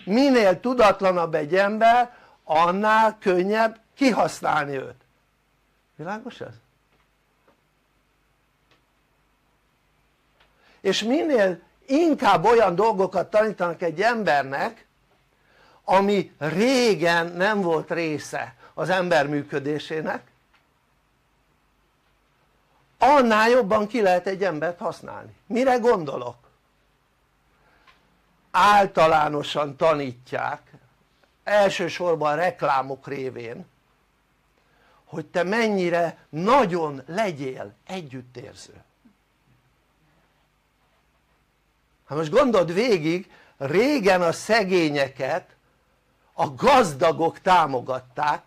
minél tudatlanabb egy ember, annál könnyebb kihasználni őt. Világos ez? És minél inkább olyan dolgokat tanítanak egy embernek, ami régen nem volt része az ember működésének, annál jobban ki lehet egy embert használni. Mire gondolok? Általánosan tanítják, elsősorban reklámok révén, hogy te mennyire nagyon legyél együttérző. Hát most gondold végig, régen a szegényeket a gazdagok támogatták,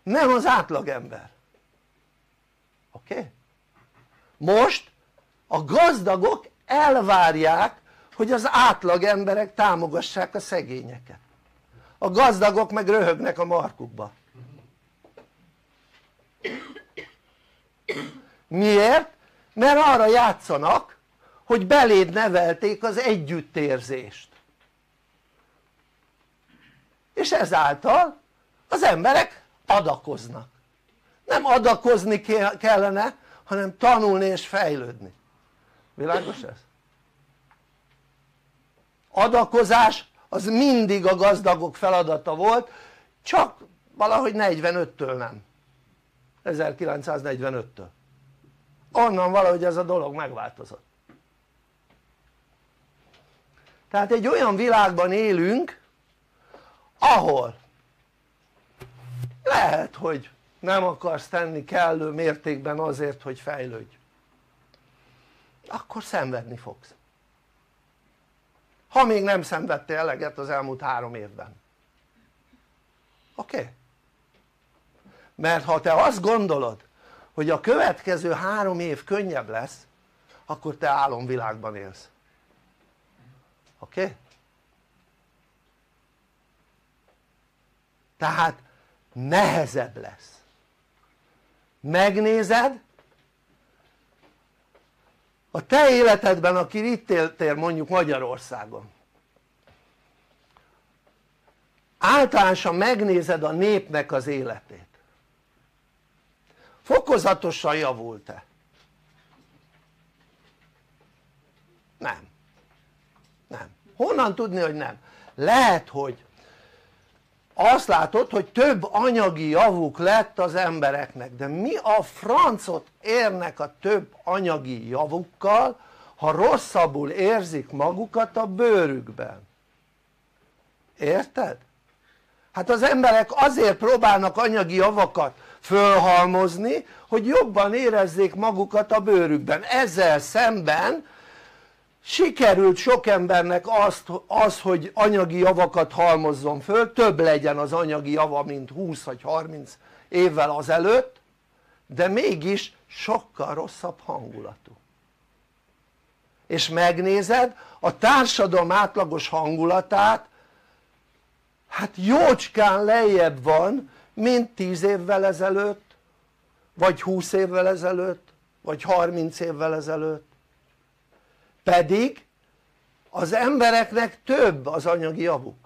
nem az átlagember. Oké? Most a gazdagok elvárják, hogy az átlagemberek támogassák a szegényeket. A gazdagok meg röhögnek a markukba. Miért? Mert arra játszanak, hogy beléd nevelték az együttérzést. És ezáltal az emberek adakoznak. Nem adakozni kellene, hanem tanulni és fejlődni. Világos ez? Adakozás az mindig a gazdagok feladata volt, csak valahogy 45-től nem. 1945-től. Onnan valahogy ez a dolog megváltozott. Tehát egy olyan világban élünk, ahol lehet, hogy nem akarsz tenni kellő mértékben azért, hogy fejlődj, akkor szenvedni fogsz, ha még nem szenvedtél eleget az elmúlt 3 évben. Oké? Mert ha te azt gondolod, hogy a következő 3 év könnyebb lesz, akkor te álomvilágban élsz. Oké? Tehát nehezebb lesz. Megnézed a te életedben, aki itt éltél mondjuk Magyarországon, általánosan megnézed a népnek az életét, fokozatosan javult-e? Nem. Honnan tudni, hogy nem? Lehet, hogy azt látod, hogy több anyagi javuk lett az embereknek, de mi a francot érnek a több anyagi javukkal, ha rosszabbul érzik magukat a bőrükben? Érted? Hát az emberek azért próbálnak anyagi javakat fölhalmozni, hogy jobban érezzék magukat a bőrükben. Ezzel szemben sikerült sok embernek az, hogy anyagi javakat halmozzon föl, több legyen az anyagi java, mint 20 vagy 30 évvel azelőtt, de mégis sokkal rosszabb hangulatú. És megnézed a társadalom átlagos hangulatát, hát jócskán lejjebb van, mint 10 évvel ezelőtt, vagy 20 évvel ezelőtt, vagy 30 évvel ezelőtt. Pedig az embereknek több az anyagi javuk.